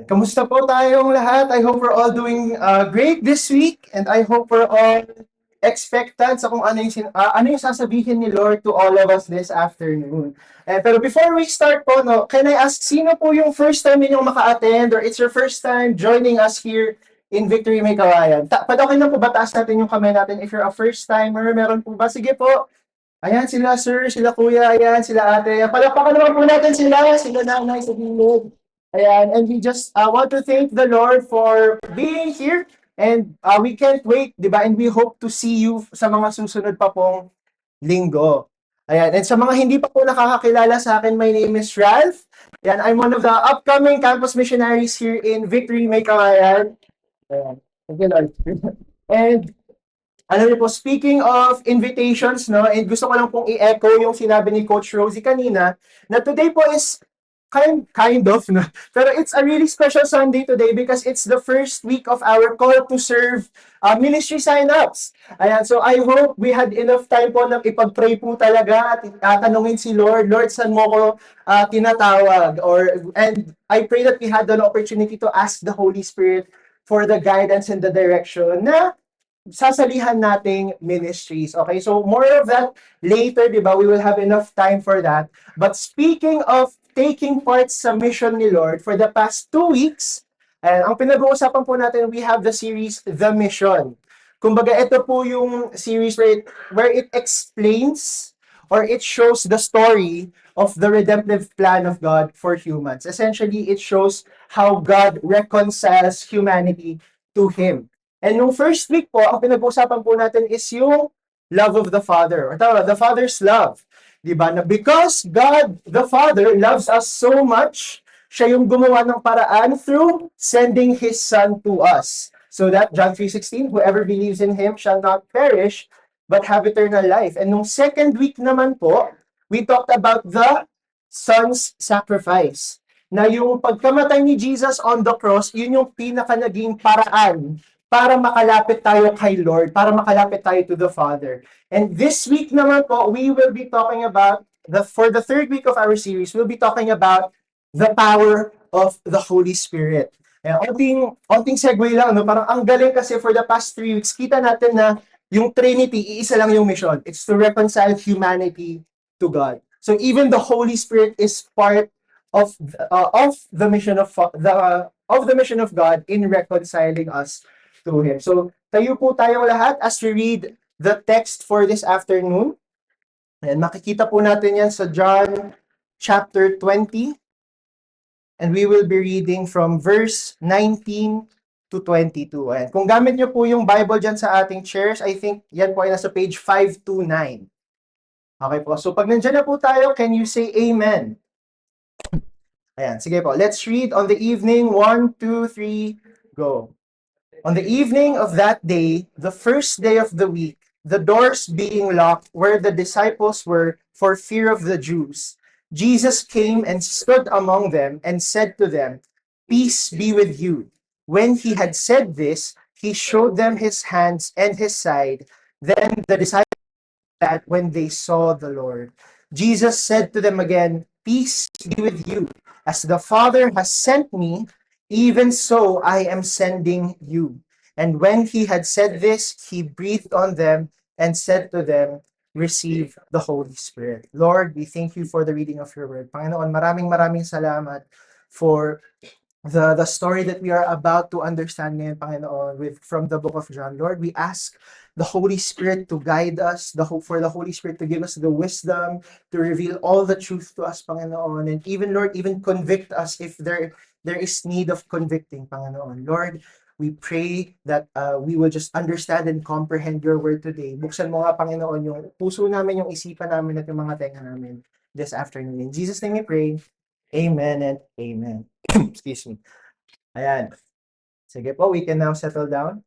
Kamusta po tayong lahat? I hope we're all doing great this week, and I hope we're all expectant sa kung ano yung sasabihin ni Lord to all of us this afternoon. Pero before we start po, no, can I ask, sino po yung first time ninyong maka-attend or it's your first time joining us here in Victory May Kawayan? Okay na po ba, taas natin yung kamay natin if you're a first-timer? Meron po ba? Sige po. Ayan, sila sir, sila kuya, ayan, sila ate. Palakpakan naman po natin sila nanay sa gilid. Ayan, and we just want to thank the Lord for being here. And we can't wait, di ba? And we hope to see you sa mga susunod pa pong linggo. Ayan, and sa mga hindi pa po nakakakilala sa akin, my name is Ralph. Ayan, I'm one of the upcoming campus missionaries here in Victory May Kawayan. Ayan, thank you Lord. And alam niyo po, speaking of invitations, no, and gusto ko lang pong i-echo yung sinabi ni Coach Rosie kanina, na today po is kind of, no? Pero it's a really special Sunday today because it's the first week of our Call to Serve ministry sign-ups. Ayan, so I hope we had enough time po na ipag-pray po talaga at tatanungin si Lord, Lord, saan mo ko tinatawag? And I pray that we had an opportunity to ask the Holy Spirit for the guidance and the direction na sasalihan nating ministries. Okay, so more of that later, di ba? We will have enough time for that. But speaking of taking part sa mission ni Lord, for the past 2 weeks, ang pinag-uusapan po natin, we have the series, The Mission. Kumbaga, ito po yung series where it explains or it shows the story of the redemptive plan of God for humans. Essentially, it shows how God reconciles humanity to Him. And nung first week po, ang pinag-uusapan po natin is yung love of the Father. Or tawag, the Father's love. Diba? Na because God, the Father, loves us so much, siya yung gumawa ng paraan through sending His Son to us. So that, John 3:16, whoever believes in Him shall not perish, but have eternal life. And nung second week naman po, we talked about the Son's sacrifice. Na yung pagkamatay ni Jesus on the cross, yun yung pinaka naging paraan para makalapit tayo kay Lord, para makalapit tayo to the Father. And this week naman po, we will be talking about, for the third week of our series, we'll be talking about the power of the Holy Spirit. Onting segue lang, no? Parang ang galing kasi for the past 3 weeks, kita natin na yung Trinity, iisa lang yung mission. It's to reconcile humanity to God. So even the Holy Spirit is part of the mission of God in reconciling us to Him. So, tayo po tayong lahat as we read the text for this afternoon. And makikita po natin yan sa John chapter 20. And we will be reading from verse 19 to 22. And kung gamit nyo po yung Bible dyan sa ating chairs, I think yan po ay nasa page 529. Okay po. So, pag nandyan na po tayo, can you say Amen? Ayan, sige po. Let's read on the evening. 1, 2, 3, go. On the evening of that day, the first day of the week, the doors being locked where the disciples were for fear of the Jews, Jesus came and stood among them and said to them, "Peace be with you." When he had said this, he showed them his hands and his side. Then the disciples that when they saw the Lord. Jesus said to them again, "Peace be with you. As the Father has sent me, even so I am sending you." And when he had said this, he breathed on them and said to them, "Receive the Holy Spirit." Lord, we thank you for the reading of your word. Panginoon, maraming salamat for the story that we are about to understand ngayon, Panginoon, from the book of John. Lord, we ask the Holy Spirit to guide us, for the Holy Spirit to give us the wisdom, to reveal all the truth to us, Panginoon, and even, Lord, even convict us if there is need of convicting, Panginoon. Lord, we pray that we will just understand and comprehend your word today. Buksan mo nga, Panginoon, yung puso namin, yung isipan namin at yung mga tenga namin this afternoon. In Jesus' name we pray. Amen and amen. Excuse me. Ayan. Sige po, we can now settle down.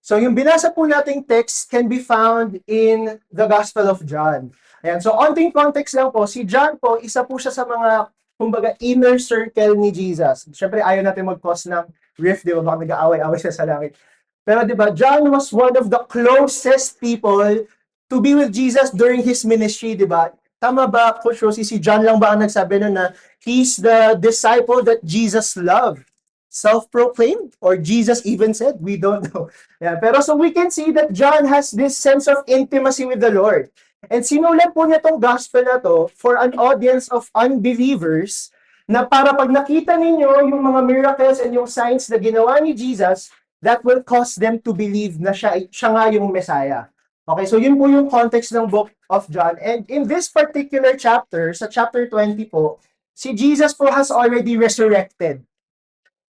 So yung binasa po nating text can be found in the Gospel of John. Ayan. So onting context lang po, si John po, isa po siya sa mga kumbaga inner circle ni Jesus. Siyempre ayaw natin mag-cause ng rift, di ba? Baka nag-aaway-aaway siya sa langit. Pero di ba, John was one of the closest people to be with Jesus during his ministry, di ba? Tama ba, Coach Rosie, si John lang ba ang nagsabi nun na he's the disciple that Jesus loved? Self-proclaimed? Or Jesus even said? We don't know. Yeah, pero so we can see that John has this sense of intimacy with the Lord. And sinulat po niya tong gospel na to for an audience of unbelievers na para pag nakita ninyo yung mga miracles and yung signs na ginawa ni Jesus, that will cause them to believe na siya nga yung Messiah. Okay, so yun po yung context ng book of John. And in this particular chapter, sa chapter 20 po, si Jesus po has already resurrected.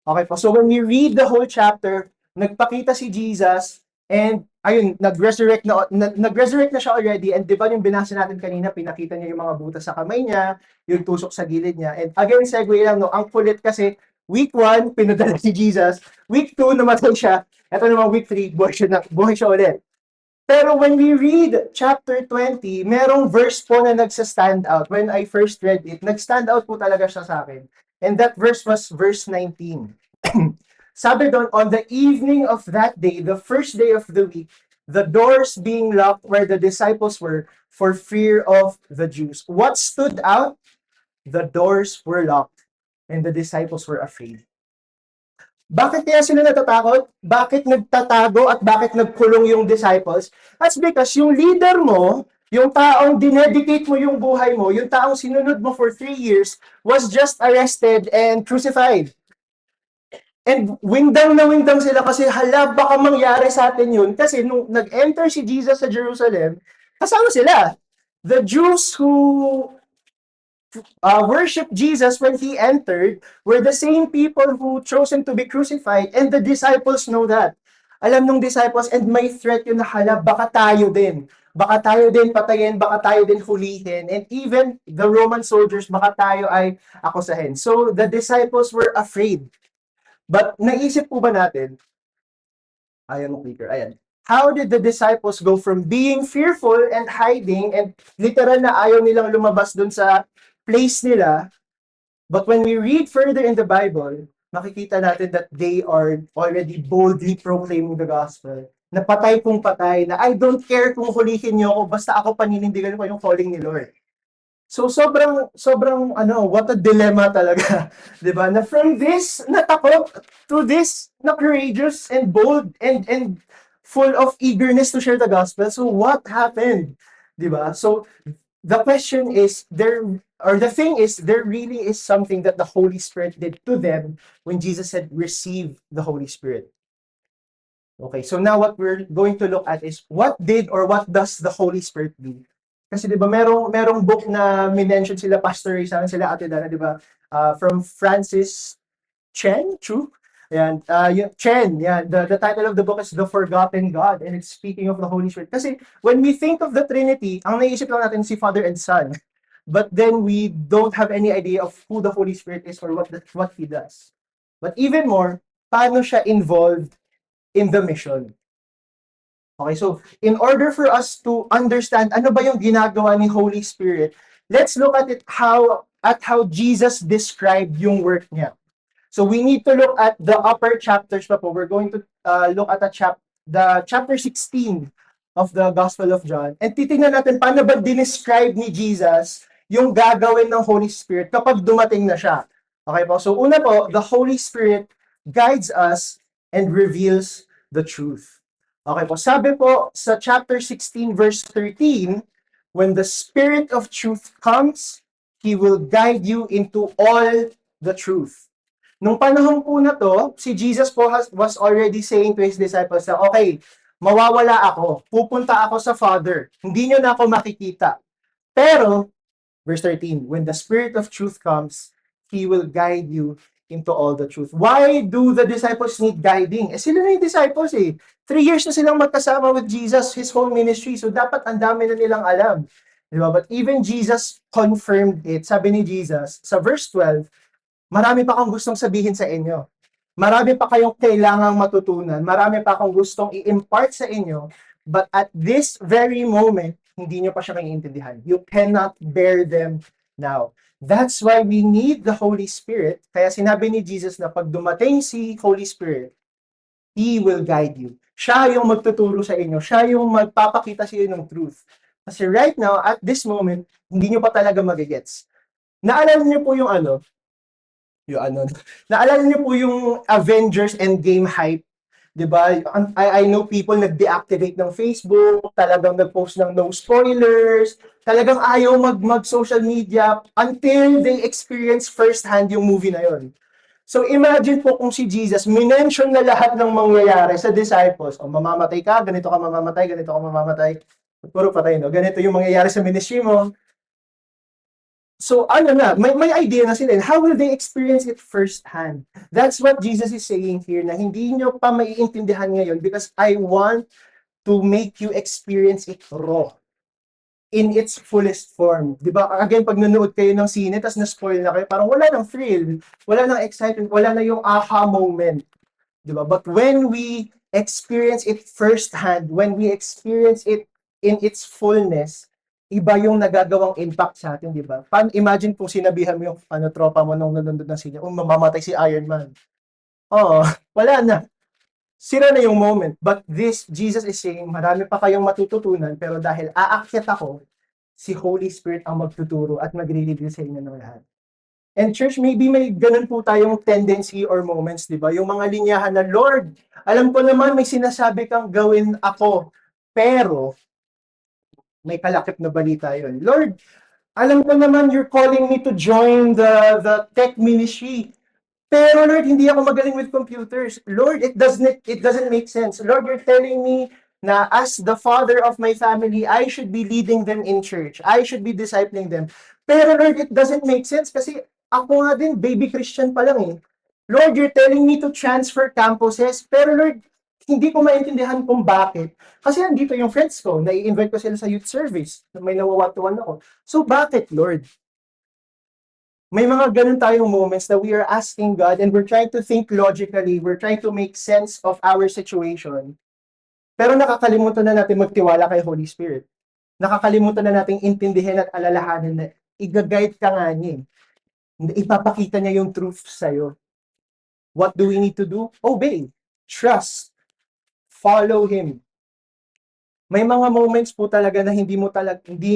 Okay po, so when we read the whole chapter, nagpakita si Jesus and ayun, nag-resurrect na siya already. And di ba yung binasa natin kanina, pinakita niya yung mga butas sa kamay niya, yung tusok sa gilid niya. And again, segue lang, no, ang kulit kasi, week 1, pinadala si Jesus. Week 2, namatay siya. Ito naman week 3, buhay siya ulit. Pero when we read chapter 20, merong verse po na nagsa-stand out. When I first read it, nag-stand out po talaga siya sa akin. And that verse was verse 19. Sabi doon, on the evening of that day, the first day of the week, the doors being locked where the disciples were for fear of the Jews. What stood out? The doors were locked and the disciples were afraid. Bakit kaya sila natatakot? Bakit nagtatago at bakit nagkulong yung disciples? That's because yung leader mo, yung taong dinedicate mo yung buhay mo, yung taong sinunod mo for 3 years, was just arrested and crucified. And windang na windang sila kasi hala baka mangyari sa atin yun. Kasi nung nag-enter si Jesus sa Jerusalem, kasama sila. The Jews who worship Jesus when he entered were the same people who chose him to be crucified, and the disciples know that. Alam nung disciples, and may threat yun na hala, baka tayo din. Baka tayo din patayin, baka tayo din hulihin. And even the Roman soldiers, baka tayo ay akusahin. So the disciples were afraid. But naisip po ba natin, ayan mo clicker, ayan. How did the disciples go from being fearful and hiding and literal na ayaw nilang lumabas dun sa place nila, but when we read further in the Bible, makikita natin that they are already boldly proclaiming the gospel. Na patay kung patay, na I don't care kung hulihin niyo ako, basta ako paninindigan ko yung calling ni Lord. So sobrang what a dilemma talaga, 'di ba? Na from this na takot to this na courageous and bold and full of eagerness to share the gospel. So what happened? 'Di ba? So the question is the thing is, there really is something that the Holy Spirit did to them when Jesus said, receive the Holy Spirit. Okay, so now what we're going to look at is what did or what does the Holy Spirit do? Kasi di ba merong book na minention sila, Pastor Ray, sila Ate Dana, di ba? From Francis Chan, true? Yan, Chen, yan. The title of the book is The Forgotten God, and it's speaking of the Holy Spirit. Kasi when we think of the Trinity, ang naisip lang natin si Father and Son. But then we don't have any idea of who the Holy Spirit is or what He does. But even more, paano siya involved in the mission? Okay, so in order for us to understand ano ba yung ginagawa ni Holy Spirit, let's look at it how Jesus described yung work niya. So we need to look at the upper chapters pa po. We're going to look at the chapter 16 of the Gospel of John. And titingnan natin paano ba dinescribe ni Jesus yung gagawin ng Holy Spirit kapag dumating na siya. Okay po? So una po, the Holy Spirit guides us and reveals the truth. Okay po? Sabi po sa chapter 16 verse 13, when the Spirit of truth comes, He will guide you into all the truth. Nung panahon po na to, si Jesus po was already saying to His disciples na, okay, mawawala ako, pupunta ako sa Father, hindi nyo na ako makikita. Pero, verse 13, when the Spirit of truth comes, He will guide you into all the truth. Why do the disciples need guiding? Sila na yung disciples 3 years na silang magkasama with Jesus, His whole ministry. So dapat ang dami na nilang alam. Diba? But even Jesus confirmed it. Sabi ni Jesus, sa verse 12, marami pa akong gustong sabihin sa inyo. Marami pa kayong kailangang matutunan. Marami pa akong gustong i-impart sa inyo. But at this very moment, hindi nyo pa siya maiintindihan. You cannot bear them now. That's why we need the Holy Spirit. Kaya sinabi ni Jesus na pag dumating si Holy Spirit, He will guide you. Siya yung magtuturo sa inyo. Siya yung magpapakita sa inyo ng truth. Kasi right now, at this moment, hindi nyo pa talaga magigets. Naalala niyo po yung ano, naalala niyo po yung Avengers Endgame hype, 'di ba? I know people nag-deactivate ng Facebook, talagang nag-post ng no spoilers, talagang ayaw mag social media until they experience firsthand yung movie na yon. So imagine po kung si Jesus minention na lahat ng mangyayari sa disciples. O mamamatay ka, ganito ka mamamatay, ganito ka mamamatay. Puro patay, no? Ganito yung mangyayari sa ministry mo. So ano na, may idea na sila. How will they experience it firsthand? That's what Jesus is saying here, na hindi nyo pa maiintindihan ngayon because I want to make you experience it raw in its fullest form. Di ba? Again, pag nanood kayo ng sine, tapos na-spoil na kayo, parang wala nang thrill, wala nang excitement, wala na yung aha moment. Di ba? But when we experience it firsthand, when we experience it in its fullness, iba yung nagagawang impact sa atin, di ba? Imagine kung sinabihan mo yung tropa mo nung nanonood ng sine, mamamatay si Iron Man. Oo, wala na. Sira na yung moment. But this, Jesus is saying, marami pa kayong matututunan, pero dahil aakyat ako, si Holy Spirit ang magtuturo at magre-reveal sa inyo ng lahat. And church, maybe may ganun po tayong tendency or moments, di ba? Yung mga linyahan na, Lord, alam ko naman may sinasabi kang gawin ako, pero may kalakip na balita yun. Lord, alam ko naman you're calling me to join the tech ministry. Pero Lord, hindi ako magaling with computers. Lord, it doesn't make sense. Lord, you're telling me na as the father of my family, I should be leading them in church. I should be discipling them. Pero Lord, it doesn't make sense kasi ako nga din, baby Christian pa lang eh. Lord, you're telling me to transfer campuses. Pero Lord, hindi ko maintindihan kung bakit. Kasi andito yung friends ko, nai-invite ko sila sa youth service. May nawawatuan ako. So bakit, Lord? May mga ganun tayong moments that we are asking God and we're trying to think logically, we're trying to make sense of our situation. Pero nakakalimutan na natin magtiwala kay Holy Spirit. Nakakalimutan na natin intindihin at alalahanin na i-guide ka nga niya. Ipapakita niya yung truth sa'yo. What do we need to do? Obey. Trust. Follow Him. May mga moments po talaga na hindi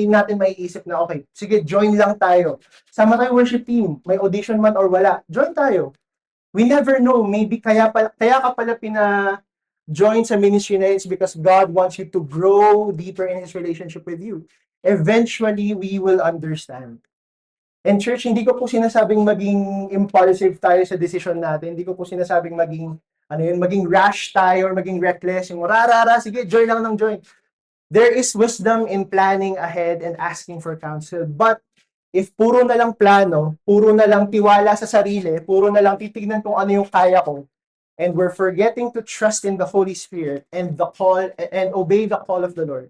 natin maiisip na okay, sige, join lang tayo. Sama tayo worship team, may audition man or wala, join tayo. We never know, maybe kaya ka pala join sa ministry na it's because God wants you to grow deeper in His relationship with you. Eventually, we will understand. And church, hindi ko po sinasabing maging impulsive tayo sa decision natin. Hindi ko po sinasabing maging rash tayo or maging reckless. Yung rarara, sige, join lang ng join. There is wisdom in planning ahead and asking for counsel. But if puro na lang plano, puro na lang tiwala sa sarili, puro na lang titignan kung ano yung kaya ko, and we're forgetting to trust in the Holy Spirit and obey the call of the Lord,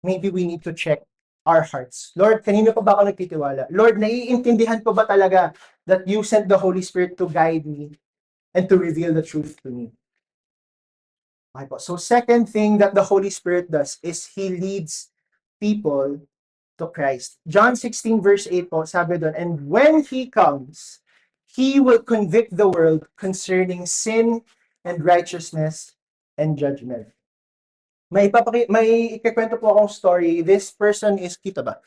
maybe we need to check our hearts. Lord, kanino pa ba ako nagtitiwala? Lord, naiintindihan ko ba talaga that you sent the Holy Spirit to guide me and to reveal the truth to me? Okay po. So second thing that the Holy Spirit does is He leads people to Christ. John 16 verse 8 po, sabi doon, and when He comes, He will convict the world concerning sin and righteousness and judgment. May ikikwento po akong story. This person is, kita ba?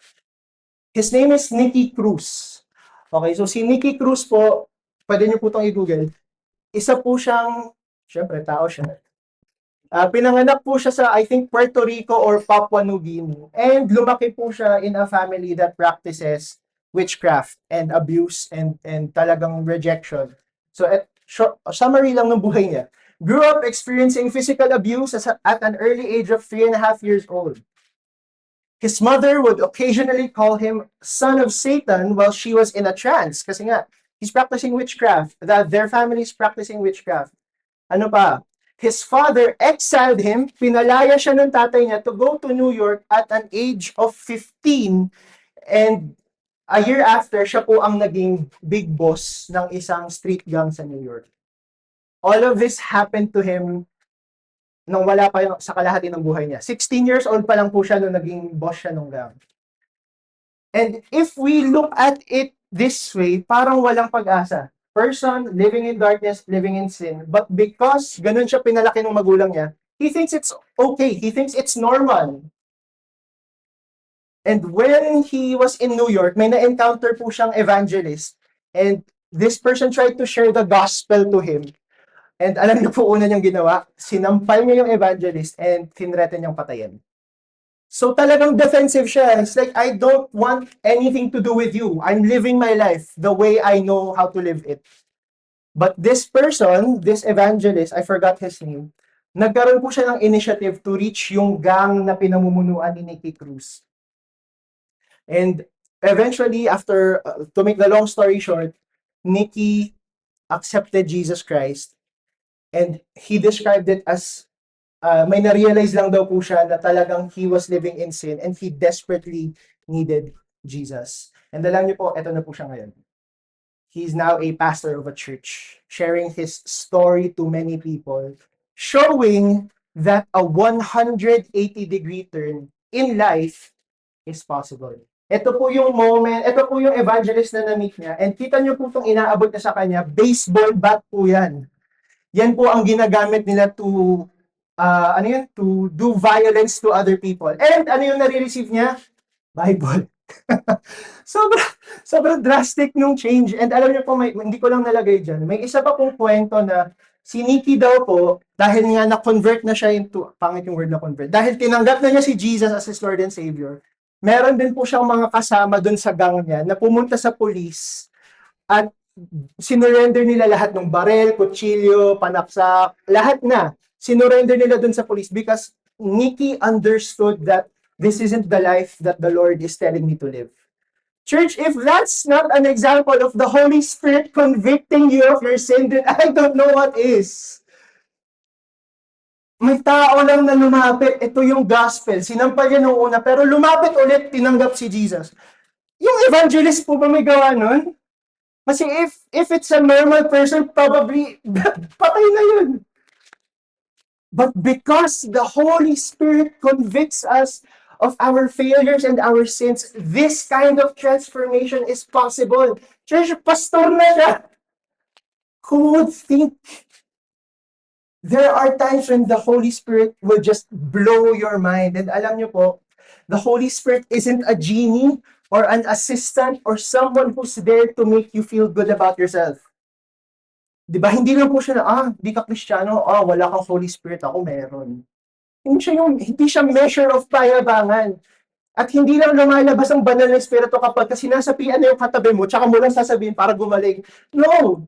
His name is Nicky Cruz. Okay, so si Nicky Cruz po, pwede niyo po itong i-google. Isa po siyang, syempre, tao siya. Pinanganak po siya sa, I think, Puerto Rico or Papua New Guinea. And lumaki po siya in a family that practices witchcraft and abuse and talagang rejection. So, summary lang ng buhay niya. Grew up experiencing physical abuse at an early age of 3.5 years old. His mother would occasionally call him son of Satan while she was in a trance. Kasi nga, he's practicing witchcraft. Their family is practicing witchcraft. Ano pa? His father exiled him, pinalaya siya ng tatay niya to go to New York at an age of 15, and a year after, siya po ang naging big boss ng isang street gang sa New York. All of this happened to him nung wala pa sa kalahati ng buhay niya. 16 years old pa lang po siya nung naging boss siya ng gang. And if we look at it this way, parang walang pag-asa. Person living in darkness, living in sin. But because ganun siya pinalaki ng magulang niya, he thinks it's okay. He thinks it's normal. And when he was in New York, may na-encounter po siyang evangelist. And this person tried to share the gospel to him. And alam niyo po una niyang ginawa? Sinampal niya yung evangelist and tinreten niyang patayin. So talagang defensive siya. It's like, I don't want anything to do with you. I'm living my life the way I know how to live it. But this person, this evangelist, I forgot his name, nagkaroon po siya ng initiative to reach yung gang na pinamumunuan ni Nicky Cruz. And eventually, after, to make the long story short, Nicky accepted Jesus Christ. And he described it as may na-realize lang daw po siya na talagang he was living in sin and he desperately needed Jesus. And alam niyo po, eto na po siya ngayon. He's now a pastor of a church, sharing his story to many people, showing that a 180-degree turn in life is possible. Ito po yung moment, ito po yung evangelist na na-meet niya, and kita niyo po itong inaabot na sa kanya, baseball bat po yan. Yan po ang ginagamit nila to to do violence to other people. And ano yung nare-receive niya? Bible. sobrang drastic nung change. And alam niyo po, hindi ko lang nalagay dyan. May isa pa pong kwento na si Nicky daw po, dahil nga na-convert na siya into, pangit yung word na convert, dahil tinanggap na niya si Jesus as his Lord and Savior, meron din po siyang mga kasama dun sa gang niya na pumunta sa police at sinurrender nila lahat ng barel, kutsilyo, panaksak, lahat na. Sinurrender nila dun sa police because Nicky understood that this isn't the life that the Lord is telling me to live. Church, if that's not an example of the Holy Spirit convicting you of your sin, then I don't know what is. May tao lang na lumapit, ito yung gospel, sinampal niya nung una, pero lumapit ulit, tinanggap si Jesus. Yung evangelist po ba may gawa nun? Kasi if it's a normal person, probably patay na yun. But because the Holy Spirit convicts us of our failures and our sins, this kind of transformation is possible. Church, pastor na siya. Who would think? There are times when the Holy Spirit will just blow your mind. And alam niyo po, the Holy Spirit isn't a genie or an assistant or someone who's there to make you feel good about yourself. Diba? Hindi lang po siya na, di ka Kristiyano, wala kang Holy Spirit, ako meron. Hindi siya measure of payabangan. At hindi lang lumalabas ang banal na Espiritu kapag sinasapian na yung katabi mo, tsaka mo lang sasabihin para gumaling. No!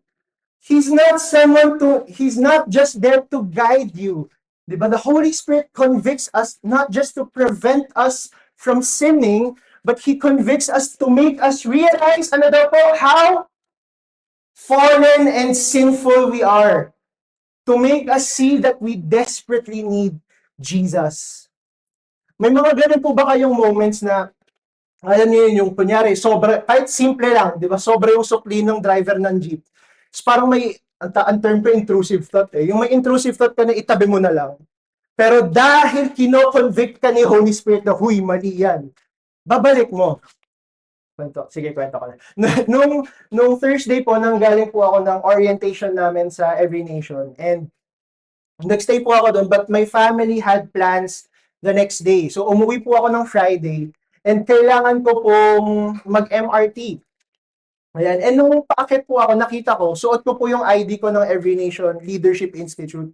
He's not just there to guide you. Diba? The Holy Spirit convicts us not just to prevent us from sinning, but He convicts us to make us realize, ano daw po, how fallen and sinful we are, to make us see that we desperately need Jesus. May mga ganun po ba kayong moments na, alam niyo yun, yung kunyari, kahit simple lang, di ba, sobra yung sukli ng driver ng jeep. So parang may, ang term pa intrusive thought eh. Yung may intrusive thought ka na itabi mo na lang. Pero dahil kino-convict ka ni Holy Spirit na, huy, mali yan, babalik mo. Kwento ko na. Nung Thursday po, nanggaling po ako ng orientation namin sa Every Nation. And nagstay po ako doon, but my family had plans the next day. So umuwi po ako ng Friday and kailangan ko pong mag-MRT. Ayan. And nung paakit po ako, nakita ko, suot ko po yung ID ko ng Every Nation Leadership Institute.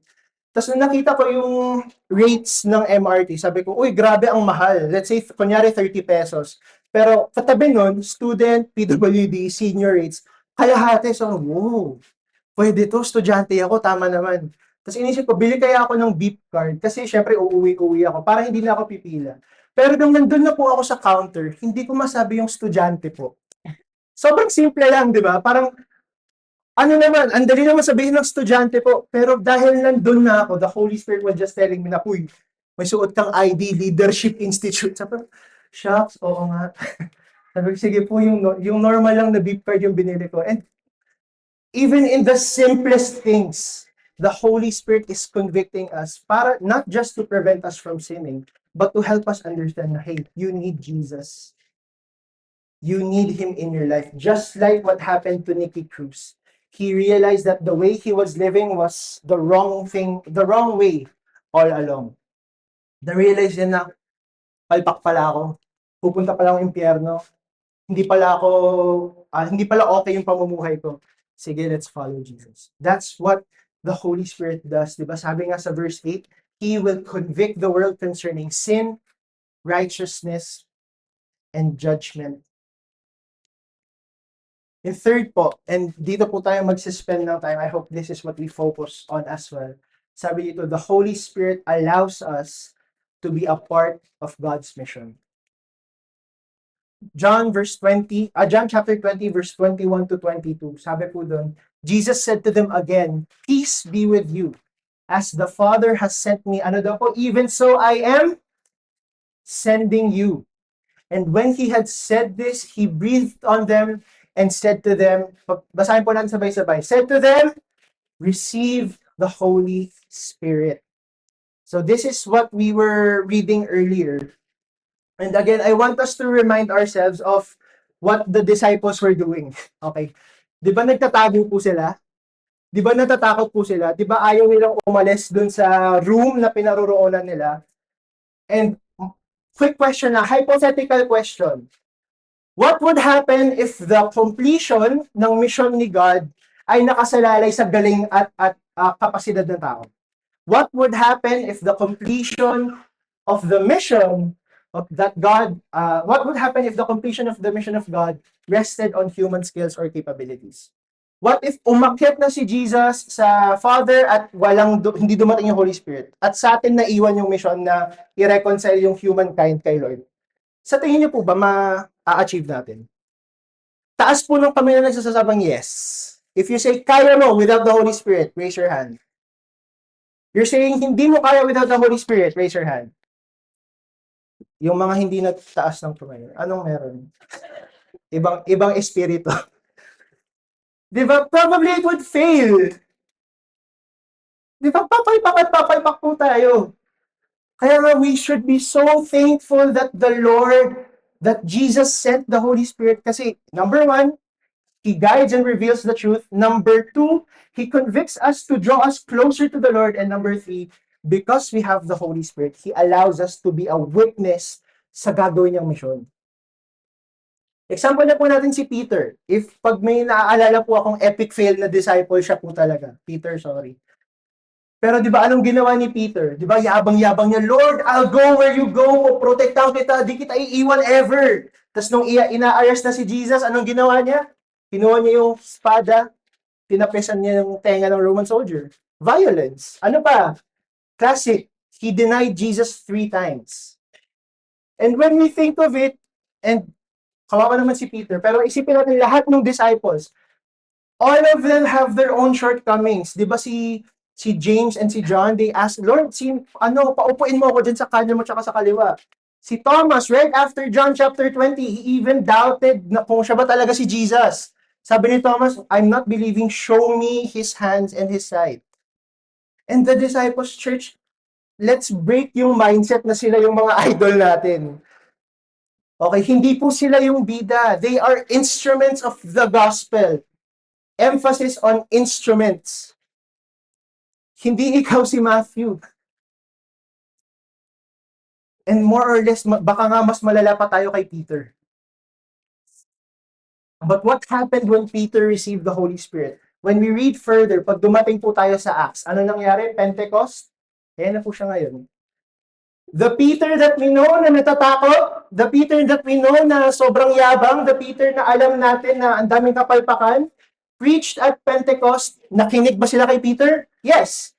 Tapos nung nakita ko yung rates ng MRT, sabi ko, uy, grabe ang mahal. Let's say, kunyari 30 pesos. Pero katabi nun, student, PWD, senior rates, kalahati. So, wow, pwede to, estudyante ako, tama naman. Tapos inisip ko, bili kaya ako ng beep card kasi syempre uuwi ako para hindi na ako pipila. Pero nung nandun na po ako sa counter, hindi ko masabi yung estudyante po. Sobrang simple lang, di ba? Parang, ano naman, ang dali naman sabihin ng estudyante po. Pero dahil nandun na ako, the Holy Spirit was just telling me na, huy, may suot kang ID, Leadership Institute. Sabi, shucks, oo nga. Sabi, sige po, yung normal lang na beep card yung binili ko. And even in the simplest things, the Holy Spirit is convicting us para not just to prevent us from sinning, but to help us understand na, hey, you need Jesus. You need Him in your life. Just like what happened to Nicky Cruz. He realized that the way he was living was the wrong way all along. The realization na, palpak pala ako. pupunta pala akong impyerno, hindi pala okay yung pamumuhay ko. Sige, let's follow Jesus. That's what the Holy Spirit does. Diba? Sabi nga sa verse 8, He will convict the world concerning sin, righteousness, and judgment. And third po, and dito po tayo mag-suspend ng time. I hope this is what we focus on as well. Sabi dito, the Holy Spirit allows us to be a part of God's mission. John chapter 20, verse 21 to 22. Sabi po doon, Jesus said to them again, peace be with you. As the Father has sent me, ano daw po, even so I am sending you. And when he had said this, he breathed on them and said to them, basahin po natin sabay-sabay, said to them, receive the Holy Spirit. So this is what we were reading earlier. And again, I want us to remind ourselves of what the disciples were doing. Okay. Di ba nagtatago po sila? Di ba natatakot po sila? Di ba ayaw nilang umalis dun sa room na pinaroroonan nila? And quick question na, hypothetical question. What would happen if the completion ng mission ni God ay nakasalalay sa galing at kapasidad ng tao? What would happen if the completion of the mission of that God, what would happen if the completion of the mission of God rested on human skills or capabilities? What if umakyat na si Jesus sa Father at hindi dumating yung Holy Spirit? At sa atin naiwan yung mission na i-reconcile yung humankind kay Lord. Sa tingin niyo po ba ma-achieve natin? Taas po ng kamay na nagsasabang yes. If you say, kaya mo without the Holy Spirit, raise your hand. You're saying, hindi mo kaya without the Holy Spirit, raise your hand. Yung mga hindi nagtaas ng kamay, anong meron? Ibang espiritu. Diba? Probably it would fail. Diba? Papaypak po tayo. Kaya nga, we should be so thankful that that Jesus sent the Holy Spirit. Kasi, number one, He guides and reveals the truth. Number two, He convicts us to draw us closer to the Lord. And number three, because we have the Holy Spirit, He allows us to be a witness sa gagawin niyang mission. Example na po natin si Peter. If pag may naaalala po akong epic fail na disciple, siya po talaga. Peter, sorry. Pero di ba anong ginawa ni Peter? Di ba yabang-yabang niya, Lord, I'll go where you go. Protektahan kita. Di kita iiwan ever. Tapos nung ina-arrest na si Jesus, anong ginawa niya? Kinuha niya yung espada, tinapesan niya yung tenga ng Roman soldier. Violence. Ano pa? Classic. He denied Jesus 3 times. And when we think of it, and kawawa naman si Peter, pero isipin natin lahat ng disciples, all of them have their own shortcomings. Di ba si James and si John, they asked, Lord, paupuin mo ako dyan sa kanan mo tsaka sa kaliwa. Si Thomas, right after John chapter 20, he even doubted na kung siya ba talaga si Jesus. Sabi ni Thomas, I'm not believing, show me his hands and his side. And the disciples, church, let's break yung mindset na sila yung mga idol natin. Okay, hindi po sila yung bida. They are instruments of the gospel. Emphasis on instruments. Hindi ikaw si Matthew. And more or less, baka nga mas malala pa tayo kay Peter. But what happened when Peter received the Holy Spirit? When we read further, pag dumating po tayo sa Acts, ano nangyari? Pentecost? Ayan na po siya ngayon. The Peter that we know na natatakot, the Peter that we know na sobrang yabang, the Peter na alam natin na ang daming kapalpakan, preached at Pentecost. Nakinig ba sila kay Peter? Yes.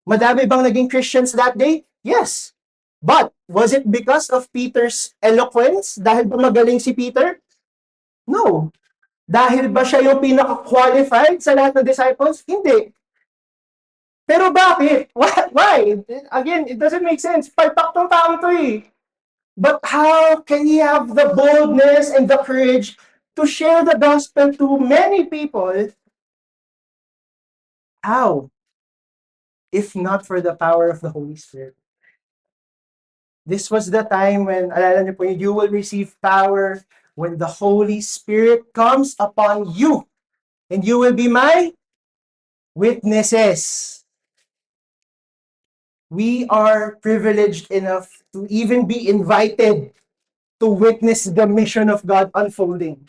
Madami bang naging Christians that day? Yes. But, was it because of Peter's eloquence? Dahil ba magaling si Peter? No. Dahil ba siya yung pinaka-qualified sa lahat ng disciples? Hindi. Pero bakit? Why? Again, it doesn't make sense. Palpak tong taong to eh. But how can he have the boldness and the courage to share the gospel to many people? How? If not for the power of the Holy Spirit. This was the time when, alala niyo po, you will receive power when the Holy Spirit comes upon you. And you will be my witnesses. We are privileged enough to even be invited to witness the mission of God unfolding.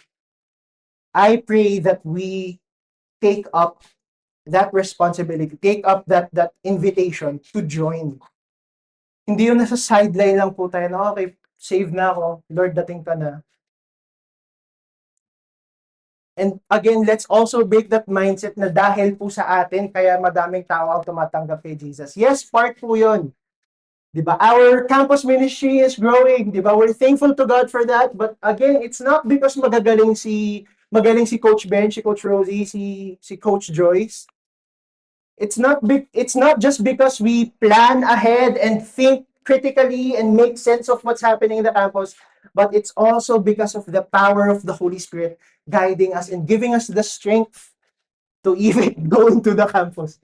I pray that we take up that responsibility, take up that invitation to join. Hindi yun nasa sideline lang po tayo na, okay, save na ako, Lord, dating ka na. And again, let's also break that mindset na dahil po sa atin, kaya madaming tao ang tumatanggap kay Jesus. Yes, part po yun. Diba? Our campus ministry is growing. Diba? We're thankful to God for that. But again, it's not because magaling si Coach Ben, si Coach Rosie, si Coach Joyce. It's not just because we plan ahead and think critically and make sense of what's happening in the campus, but it's also because of the power of the Holy Spirit guiding us and giving us the strength to even go into the campus.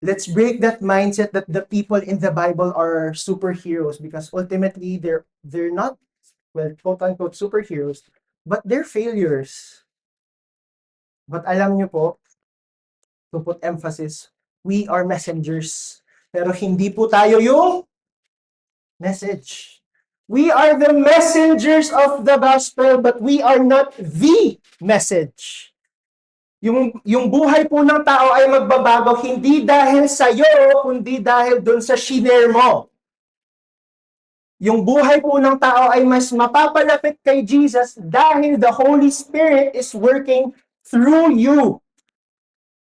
Let's break that mindset that the people in the Bible are superheroes, because ultimately they're not, well, quote unquote superheroes, but they're failures. But alam nyo po, to put emphasis, we are messengers. Pero hindi po tayo yung message. We are the messengers of the gospel, but we are not the message. Yung buhay po ng tao ay magbabago hindi dahil sa iyo, kundi dahil doon sa shiner mo. Yung buhay po ng tao ay mas mapapalapit kay Jesus dahil the Holy Spirit is working through you.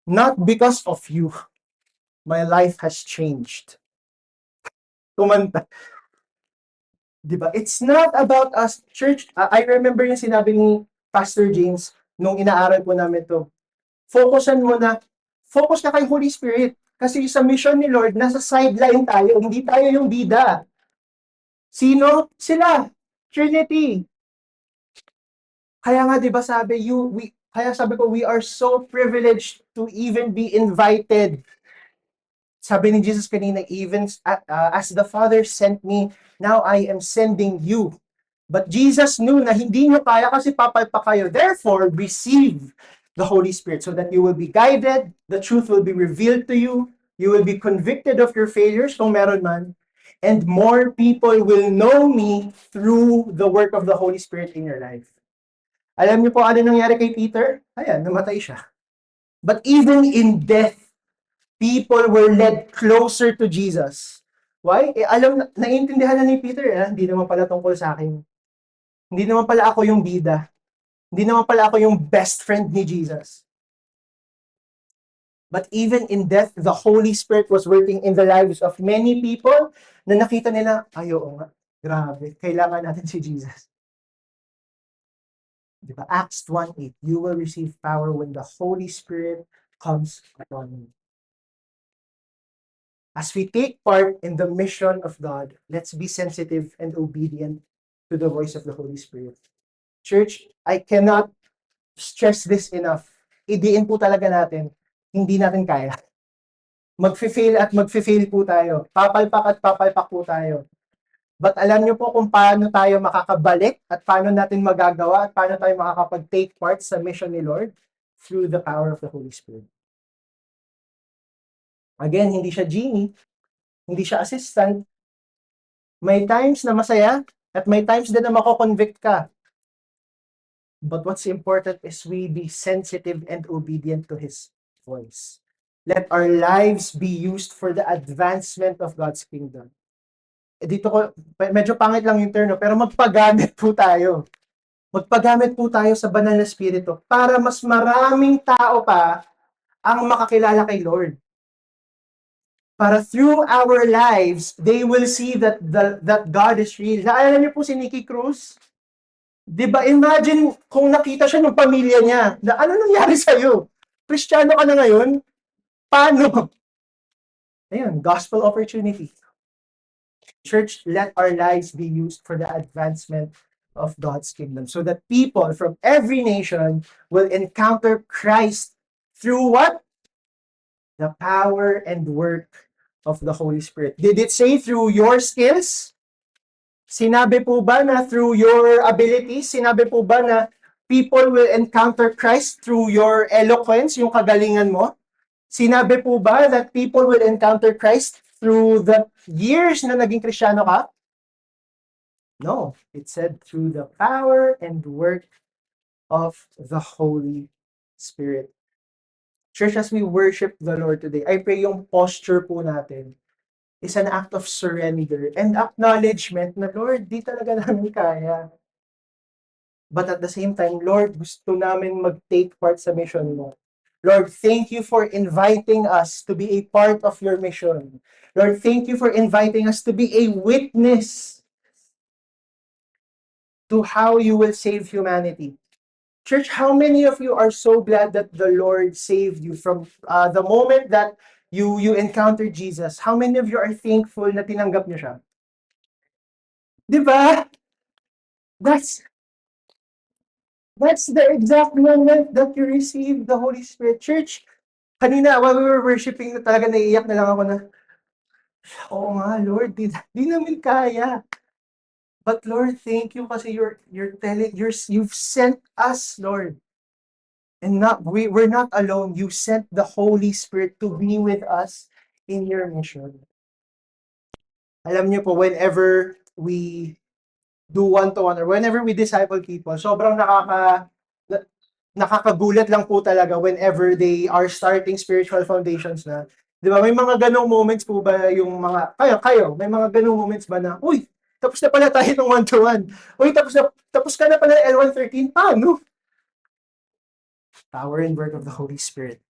Not because of you. My life has changed. Kumanta. Diba? It's not about us. Church, I remember yung sinabi ni Pastor James nung inaaral po namin to. Focus ka kay Holy Spirit. Kasi sa mission ni Lord, nasa sideline tayo. Hindi tayo yung bida. Sino? Sila. Trinity. Kaya nga, diba sabi, we are so privileged to even be invited. Sabi ni Jesus kanina, even as the Father sent me, now I am sending you. But Jesus knew na hindi nyo kaya kasi papalpa kayo. Therefore, receive the Holy Spirit so that you will be guided, the truth will be revealed to you, you will be convicted of your failures, kung meron man, and more people will know me through the work of the Holy Spirit in your life. Alam niyo po ano nangyari kay Peter? Ayan, namatay siya. But even in death, people were led closer to Jesus. Why? Naiintindihan na ni Peter, hindi naman pala tungkol sa akin. Hindi naman pala ako yung bida. Hindi naman pala ako yung best friend ni Jesus. But even in death, the Holy Spirit was working in the lives of many people na nakita nila, oo nga, grabe, kailangan natin si Jesus. Diba? Acts 1:8, you will receive power when the Holy Spirit comes upon you. As we take part in the mission of God, let's be sensitive and obedient to the voice of the Holy Spirit. Church, I cannot stress this enough. Idiin po talaga natin, hindi natin kaya. Magfe-fail po tayo. Papalpak po tayo. But alam niyo po kung paano tayo makakabalik at paano natin magagawa at paano tayo makakapag-take part sa mission ni Lord? Through the power of the Holy Spirit. Again, hindi siya genie, hindi siya assistant. May times na masaya at may times din na mako-convict ka. But what's important is we be sensitive and obedient to His voice. Let our lives be used for the advancement of God's kingdom. Dito ko, medyo pangit lang yung term, pero magpagamit po tayo. Magpagamit po tayo sa banal na Espiritu para mas maraming tao pa ang makakilala kay Lord. Para through our lives, they will see that God is real. Naalala niyo po si Nikki Cruz? Diba, imagine kung nakita siya ng pamilya niya, na ano nangyari sa'yo? Kristiyano ka na ngayon? Paano? Ayun, gospel opportunity. Church, let our lives be used for the advancement of God's kingdom so that people from every nation will encounter Christ through what? The power and work of the Holy Spirit. Did it say through your skills? Sinabi po ba na through your abilities? Sinabi po ba na people will encounter Christ through your eloquence, yung kagalingan mo? Sinabi po ba that people will encounter Christ through the years na naging Kristiyano ka? No, it said through the power and work of the Holy Spirit. Church, as we worship the Lord today, I pray yung posture po natin is an act of surrender and acknowledgement na, Lord, di talaga namin kaya. But at the same time, Lord, gusto namin mag-take part sa mission mo. Lord, thank you for inviting us to be a part of your mission. Lord, thank you for inviting us to be a witness to how you will save humanity. Church, how many of you are so glad that the Lord saved you from the moment that you encountered Jesus? How many of you are thankful na tinanggap niyo siya? Di ba? That's the exact moment that you received the Holy Spirit. Church, kanina while we were worshiping, talaga naiiyak na lang ako na, oo nga, Lord, di namin kaya. But Lord, thank you kasi you've sent us, Lord. And we're not alone. You sent the Holy Spirit to be with us in your mission. Alam niyo po, whenever we do one-to-one or whenever we disciple people, sobrang nakakagulat lang po talaga whenever they are starting spiritual foundations na. Di ba? May mga ganong moments po ba yung mga, may mga ganong moments ba na, uy, tapos na pala tayo ng one-to-one. Uy, tapos ka na pala ng L113. Paano? Power and work of the Holy Spirit.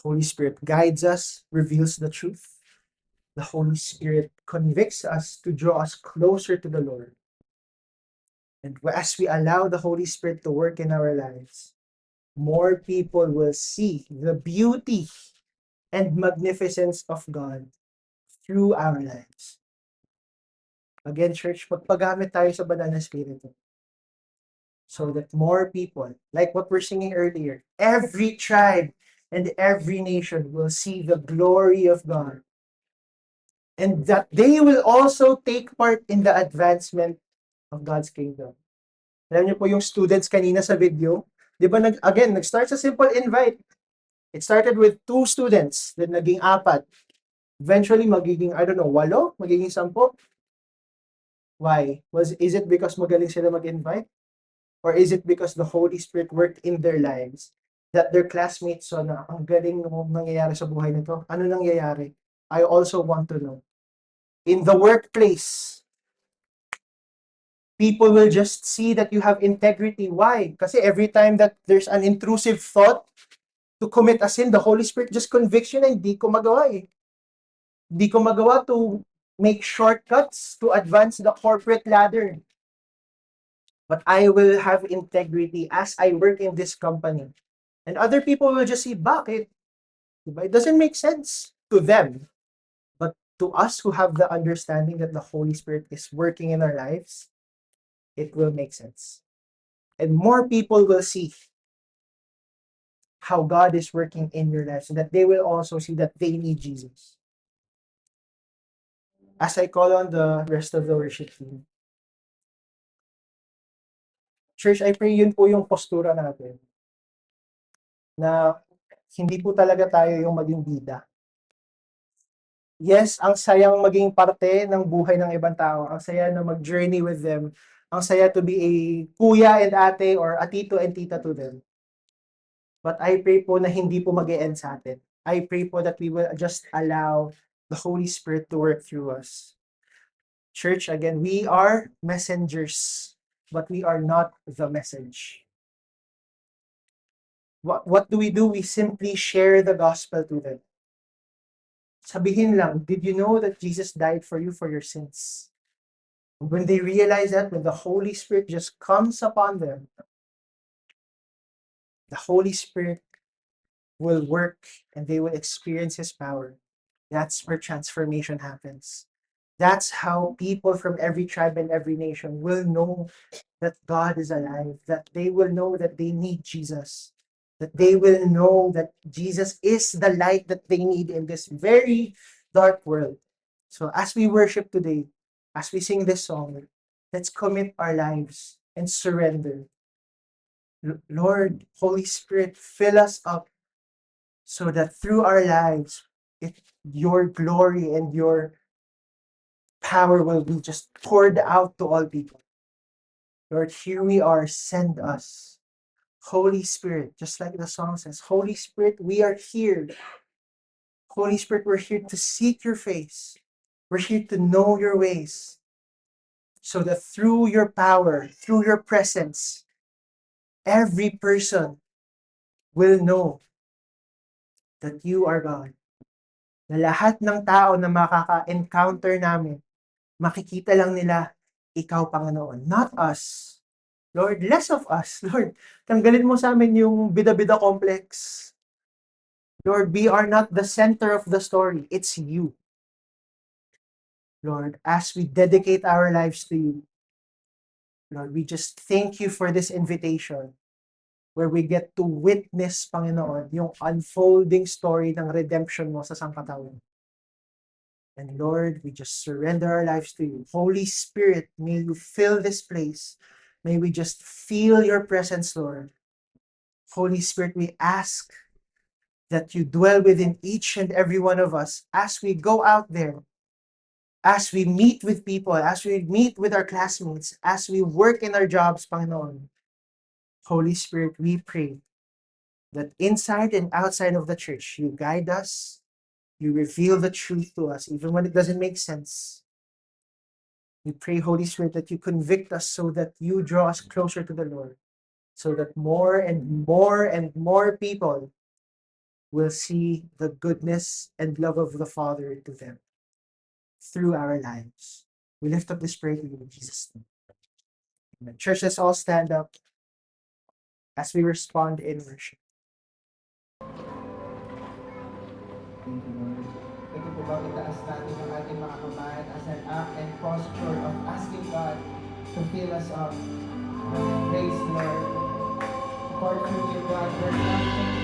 Holy Spirit guides us, reveals the truth. The Holy Spirit convicts us to draw us closer to the Lord. And as we allow the Holy Spirit to work in our lives, more people will see the beauty and magnificence of God through our lives. Again, church, magpagamit tayo sa banal na Espiritu so that more people, like what we're singing earlier, every tribe and every nation will see the glory of God, and that they will also take part in the advancement of God's kingdom. Alam niyo po yung students kanina sa video, di ba nag-start sa simple invite. It started with 2 students, then naging 4. Eventually, magiging, 8, magiging 10. Why? Is it because magaling sila mag-invite? Or is it because the Holy Spirit worked in their lives that their classmates saw na ang galing nung nangyayari sa buhay nito? Ano nangyayari? I also want to know. In the workplace, people will just see that you have integrity. Why? Kasi every time that there's an intrusive thought to commit a sin, the Holy Spirit just convicts you na hindi ko magawa eh. Hindi ko magawa to make shortcuts to advance the corporate ladder. But I will have integrity as I work in this company. And other people will just see, bakit? Diba? It doesn't make sense to them. But to us who have the understanding that the Holy Spirit is working in our lives, it will make sense. And more people will see how God is working in your lives, and that they will also see that they need Jesus. As I call on the rest of the worship team, church, I pray yun po yung postura natin. Na hindi po talaga tayo yung maging bida. Yes, ang sayang maging parte ng buhay ng ibang tao. Ang saya na mag-journey with them. Ang saya to be a kuya and ate or a tito and tita to them. But I pray po na hindi po mag-e-end sa atin. I pray po that we will just allow the Holy Spirit to work through us. Church, again, we are messengers, but we are not the message. What do? We simply share the gospel to them. Sabihin lang, did you know that Jesus died for you for your sins? And when they realize that, when the Holy Spirit just comes upon them, the Holy Spirit will work and they will experience His power. That's where transformation happens. That's how people from every tribe and every nation will know that God is alive, that they will know that they need Jesus, that they will know that Jesus is the light that they need in this very dark world. So as we worship today, as we sing this song, let's commit our lives and surrender. Lord, Holy Spirit, fill us up so that through our lives, your glory and your power will be just poured out to all people. Lord, here we are, send us. Holy Spirit, just like the song says, Holy Spirit, we are here. Holy Spirit, we're here to seek your face. We're here to know your ways. So that through your power, through your presence, every person will know that you are God. Na lahat ng tao na makaka-encounter namin, makikita lang nila, ikaw, Panginoon, not us. Lord, less of us. Lord, tanggalin mo sa amin yung bida-bida complex. Lord, we are not the center of the story. It's you. Lord, as we dedicate our lives to you, Lord, we just thank you for this invitation where we get to witness, Panginoon, yung unfolding story ng redemption mo sa sangkatauhan. And Lord, we just surrender our lives to you. Holy Spirit, may you fill this place. May we just feel your presence, Lord. Holy Spirit, we ask that you dwell within each and every one of us as we go out there, as we meet with people, as we meet with our classmates, as we work in our jobs, Panginoon. Holy Spirit, we pray that inside and outside of the church, you guide us, you reveal the truth to us, even when it doesn't make sense. We pray, Holy Spirit, that you convict us so that you draw us closer to the Lord, so that more and more and more people will see the goodness and love of the Father to them through our lives. We lift up this prayer to you in Jesus' name. Amen. Church, let's all stand up as we respond in worship. Thank you, Lord. Thank you po ba itaas natin ang ating mga kamay as an act and posture of asking God to fill us up. Praise the Lord. Apart from you, God, we're nothing.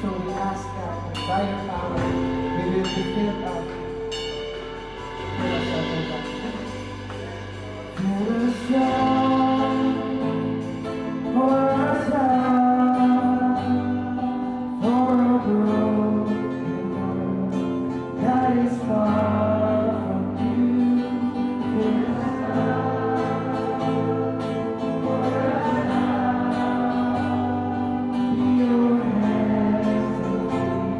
So we ask God that by your power, we will be filled up. Fill us up, O God. Fill us up. Pour us out. For a broken world that is far from you. Fill us up. Pour us out. Be your hands and feet.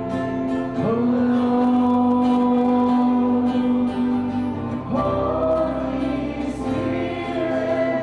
Oh Lord, Holy Spirit.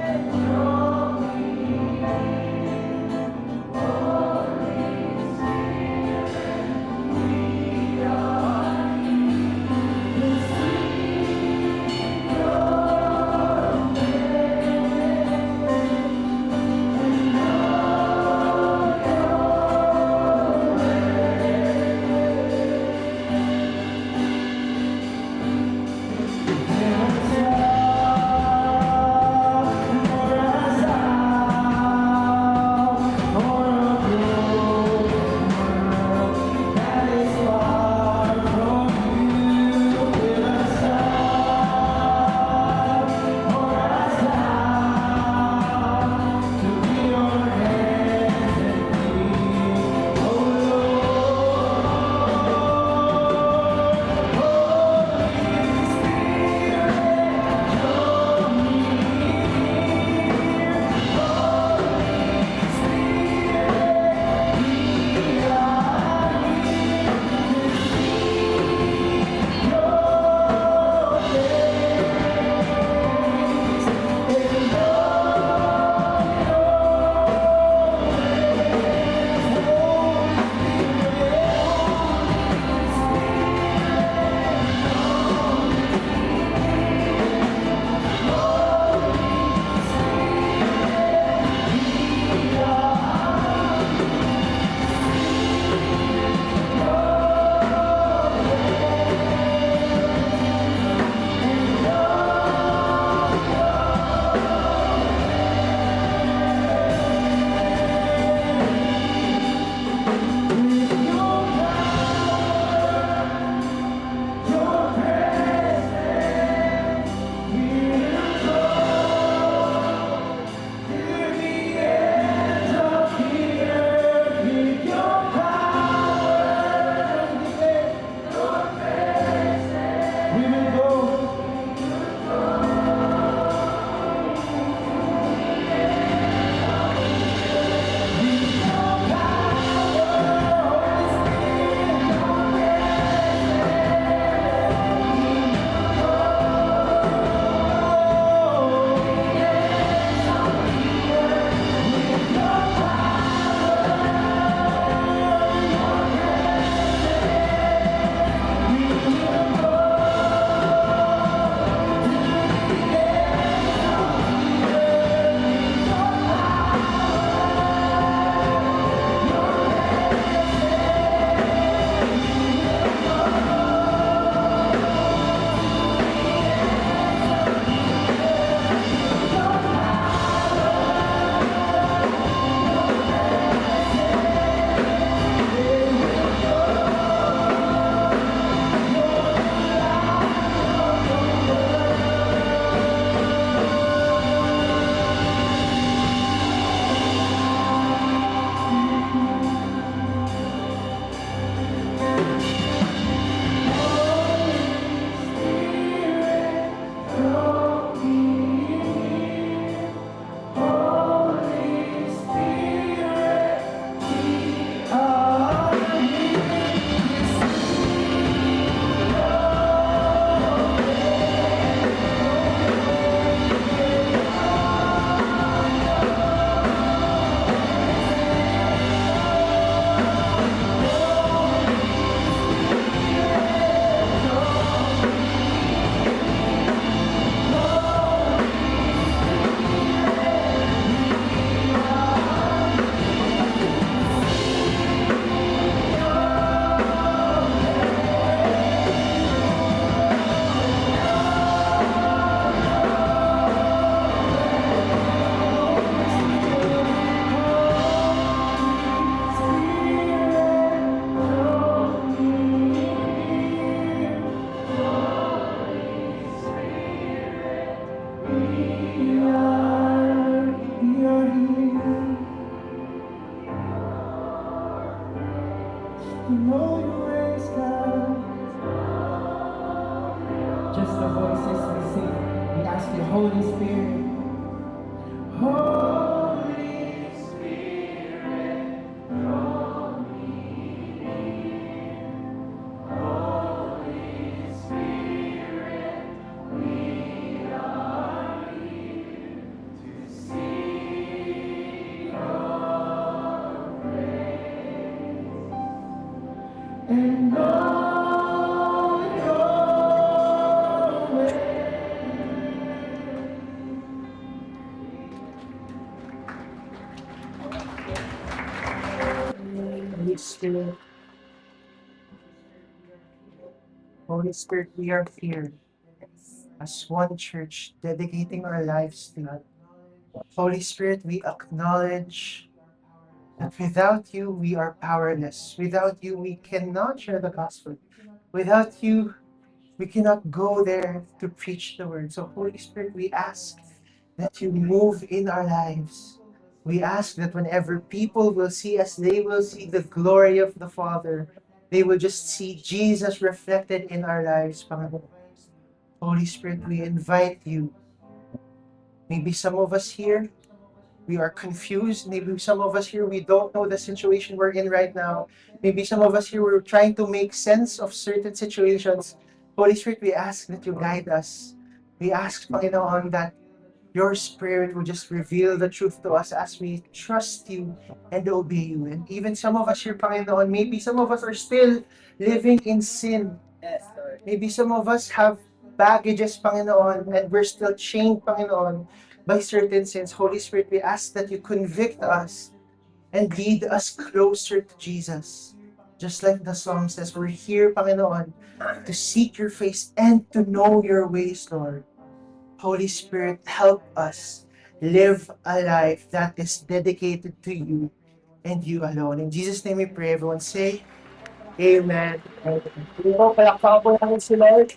to know your ways, God. Just the voices we sing. We ask you, Holy Spirit. Holy Spirit, draw me near. Holy Spirit, we are here to sing your praise and know your way. Holy Spirit, Holy Spirit, we are here as one church, dedicating our lives to you. Holy Spirit, we acknowledge that without you, we are powerless. Without you, we cannot share the gospel. Without you, we cannot go there to preach the word. So, Holy Spirit, we ask that you move in our lives. We ask that whenever people will see us, they will see the glory of the Father. They will just see Jesus reflected in our lives, Panginoon. Holy Spirit, we invite you. Maybe some of us here, we are confused. Maybe some of us here, we don't know the situation we're in right now. Maybe some of us here, we're trying to make sense of certain situations. Holy Spirit, we ask that you guide us. We ask, Panginoon, that your Spirit will just reveal the truth to us as we trust you and obey you. And even some of us here, Panginoon, maybe some of us are still living in sin. Maybe some of us have baggages, Panginoon, and we're still chained, Panginoon, by certain sins. Holy Spirit, we ask that you convict us and lead us closer to Jesus. Just like the song says, we're here, Panginoon, to seek your face and to know your ways, Lord. Holy Spirit, help us live a life that is dedicated to you and you alone. In Jesus' name we pray. Everyone say, Amen. Amen. Palakpakan po namin si Lord.